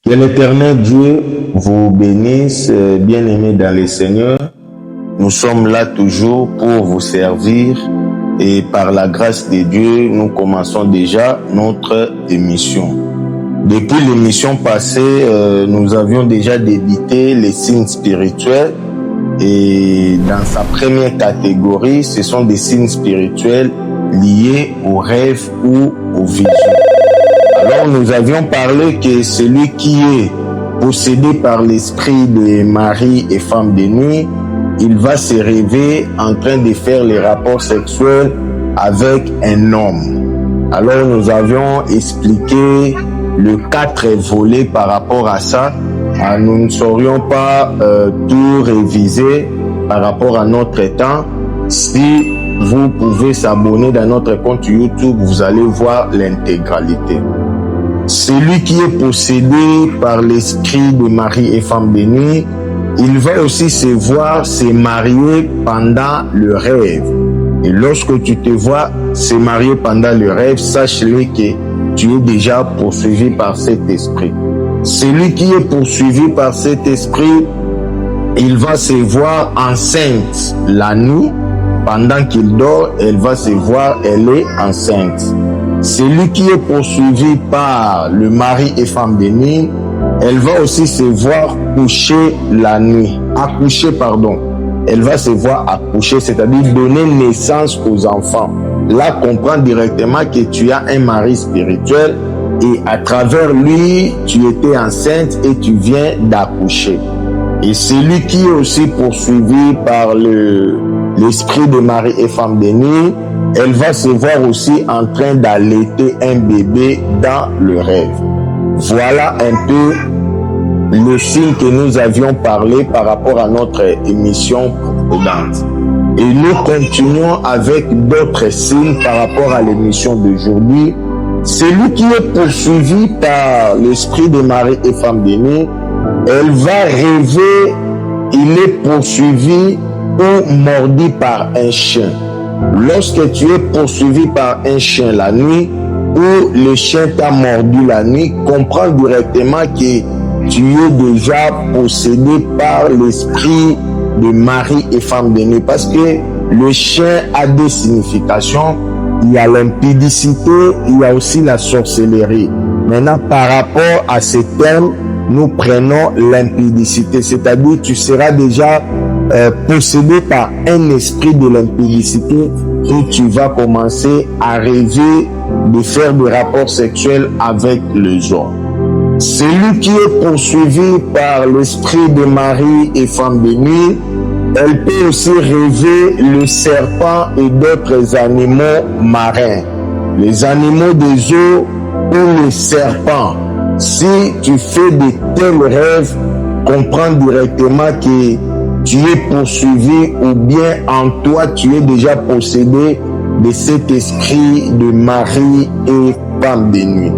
Que l'Éternel Dieu vous bénisse, bien-aimés dans le Seigneur. Nous sommes là toujours pour vous servir et par la grâce de Dieu, nous commençons déjà notre émission. Depuis l'émission passée, nous avions déjà débuté les signes spirituels et dans sa première catégorie, ce sont des signes spirituels liés aux rêves ou aux visions. Alors nous avions parlé que celui qui est possédé par l'esprit de mari et femme de nuit, il va se rêver en train de faire les rapports sexuels avec un homme. Alors nous avions expliqué le 4 volets par rapport à ça. Nous ne saurions pas tout réviser par rapport à notre temps. Si vous pouvez s'abonner dans notre compte YouTube, vous allez voir l'intégralité. Celui qui est possédé par l'esprit de mari et femme de nuit, il va aussi se marier pendant le rêve. Et lorsque tu te vois se marier pendant le rêve, sache-le que tu es déjà poursuivi par cet esprit. Celui qui est poursuivi par cet esprit, il va se voir enceinte la nuit. Pendant qu'il dort, elle va se voir, elle est enceinte. Celui qui est poursuivi par le mari et femme de nuit, elle va aussi se voir coucher la nuit. Elle va se voir accoucher, c'est-à-dire donner naissance aux enfants. Là, comprends directement que tu as un mari spirituel et à travers lui, tu étais enceinte et tu viens d'accoucher. Et celui qui est aussi poursuivi par l'esprit de mari et femme de nuit, elle va se voir aussi en train d'allaiter un bébé dans le rêve. Voilà un peu le signe que nous avions parlé par rapport à notre émission précédente. Et nous continuons avec d'autres signes par rapport à l'émission d'aujourd'hui. Celui qui est poursuivi par l'esprit de mari et femme de nuit, elle va rêver, il est poursuivi ou mordu par un chien. Lorsque tu es poursuivi par un chien la nuit, ou le chien t'a mordu la nuit, comprends directement que tu es déjà possédé par l'esprit de mari et femme de nuit. Parce que le chien a des significations. Il y a l'impudicité, il y a aussi la sorcellerie. Maintenant, par rapport à ces termes, nous prenons l'impudicité, c'est-à-dire tu seras déjà possédé par un esprit de l'impudicité et tu vas commencer à rêver de faire des rapports sexuels avec les hommes. Celui qui est poursuivi par l'esprit de mari et femme de nuit, elle peut aussi rêver le serpent et d'autres animaux marins, les animaux des eaux ou les serpents. Si tu fais de tels rêves, comprends directement que tu es poursuivi ou bien en toi tu es déjà possédé de cet esprit de mari et femme de nuit.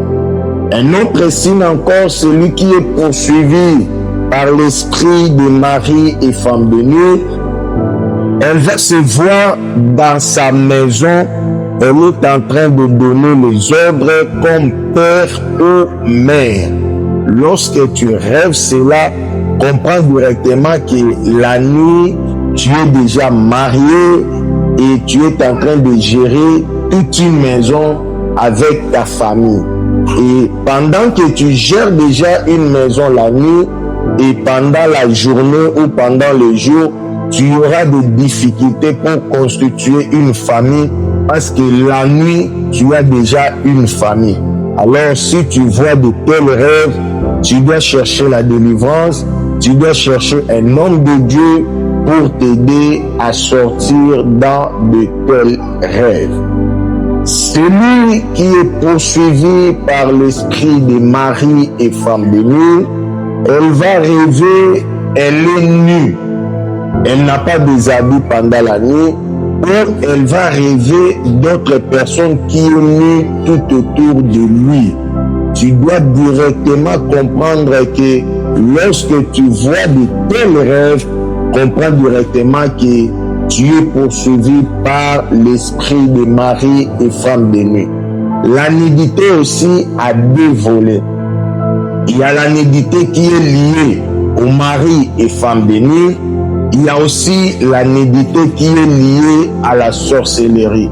Un autre signe encore, celui qui est poursuivi par l'esprit de mari et femme de nuit, elle va se voir dans sa maison, elle est en train de donner les ordres comme père ou mère. Lorsque tu rêves cela, comprends directement que la nuit, tu es déjà marié et tu es en train de gérer toute une maison avec ta famille. Et pendant que tu gères déjà une maison la nuit et pendant la journée ou pendant le jour, tu auras des difficultés pour constituer une famille parce que la nuit, tu as déjà une famille. Alors si tu vois de tels rêves, tu dois chercher la délivrance, tu dois chercher un homme de Dieu pour t'aider à sortir dans de tels rêves. Celui qui est poursuivi par l'esprit de mari et femme de nuit, elle va rêver, elle est nue. Elle n'a pas des habits pendant la nuit, ou elle va rêver d'autres personnes qui sont nues tout autour de lui. Tu dois directement comprendre que lorsque tu vois de tels rêves, comprends directement que tu es poursuivi par l'esprit de mari et femme de nuit. La nudité aussi a deux volets. Il y a la nudité qui est liée au mari et femme bénie. Il y a aussi la nudité qui est liée à la sorcellerie.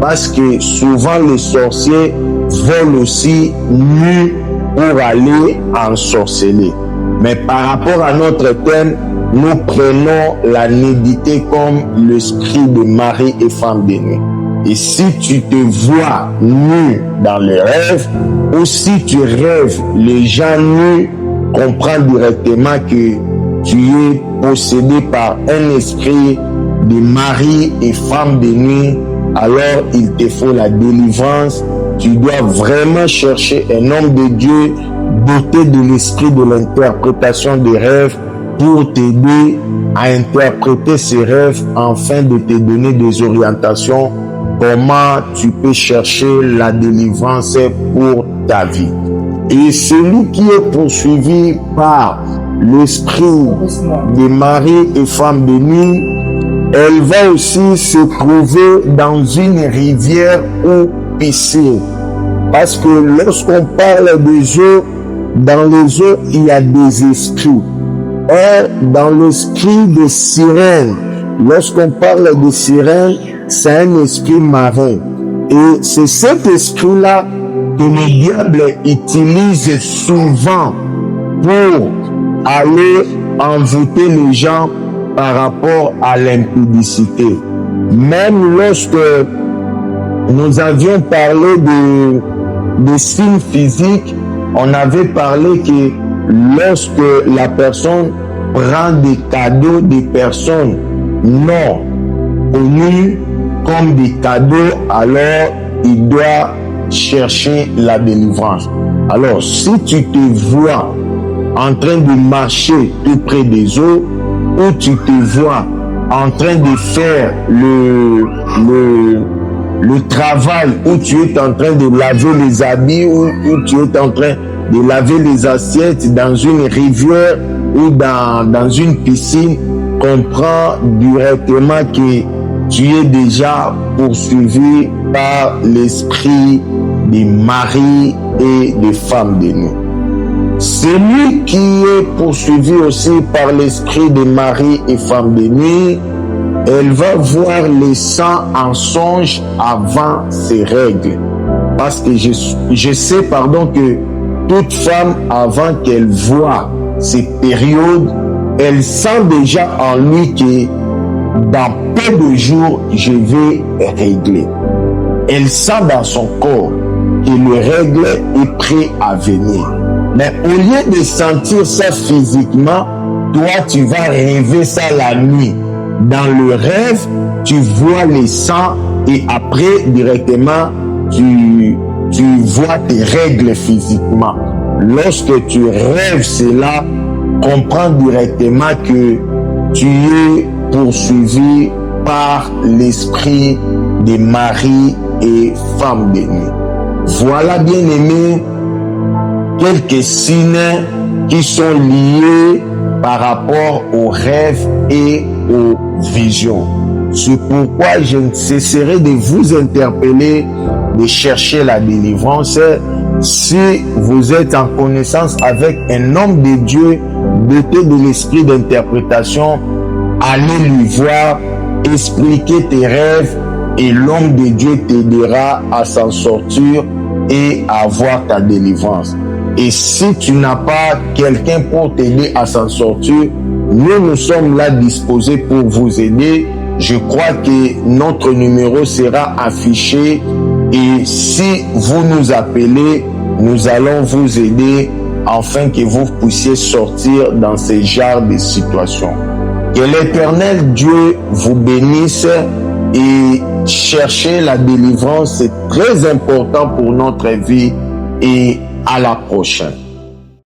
Parce que souvent les sorciers veulent aussi nus pour aller ensorceler. Mais par rapport à notre thème, nous prenons la nudité comme l'esprit de mari et femme bénie. Et si tu te vois nu dans les rêves, ou si tu rêves les gens nus, comprends directement que tu es possédé par un esprit de mari et femme bénie. Alors il te faut la délivrance. Tu dois vraiment chercher un homme de Dieu doté de l'esprit de l'interprétation des rêves pour t'aider à interpréter ces rêves afin de te donner des orientations comment tu peux chercher la délivrance pour ta vie. Et celui qui est poursuivi par l'esprit de mari et femme bénie, elle va aussi se trouver dans une rivière ou piscine. Parce que lorsqu'on parle des eaux, dans les eaux, il y a des esprits. Or, dans l'esprit de sirène, lorsqu'on parle de sirène, c'est un esprit marin. Et c'est cet esprit-là que le diable utilise souvent pour aller envoûter les gens par rapport à l'impudicité. Même lorsque nous avions parlé de signes physiques, on avait parlé que lorsque la personne prend des cadeaux des personnes non connues comme des cadeaux, alors il doit chercher la délivrance. Alors, si tu te vois en train de marcher tout près des eaux, ou tu te vois en train de faire le travail, où tu es en train de laver les habits, où tu es en train de laver les assiettes dans une rivière ou dans une piscine, comprends directement que tu es déjà poursuivi par l'esprit des maris et des femmes bénies. Celui qui est poursuivi aussi par l'esprit des maris et femmes bénies, elle va voir les sangs en songe avant ses règles. Parce que je sais que toute femme, avant qu'elle voie ces périodes, elle sent déjà en lui que dans peu de jours, je vais régler. Elle sent dans son corps que le règle est prêt à venir. Mais au lieu de sentir ça physiquement, toi, tu vas rêver ça la nuit. Dans le rêve, tu vois les sangs et après, directement, tu vois tes règles physiquement. Lorsque tu rêves cela, comprends directement que tu es poursuivi par l'esprit des maris et femmes bénies. Voilà, bien aimé, quelques signes qui sont liés par rapport aux rêves et aux visions. C'est pourquoi je ne cesserai de vous interpeller, de chercher la délivrance. Si vous êtes en connaissance avec un homme de Dieu doté de l'esprit d'interprétation, allez lui voir, expliquez tes rêves et l'homme de Dieu t'aidera à s'en sortir et à avoir ta délivrance. Et si tu n'as pas quelqu'un pour t'aider à s'en sortir, nous sommes là disposés pour vous aider. Je crois que notre numéro sera affiché et si vous nous appelez, nous allons vous aider afin que vous puissiez sortir dans ce genre de situation. Que l'Éternel Dieu vous bénisse et chercher la délivrance, c'est très important pour notre vie et à la prochaine.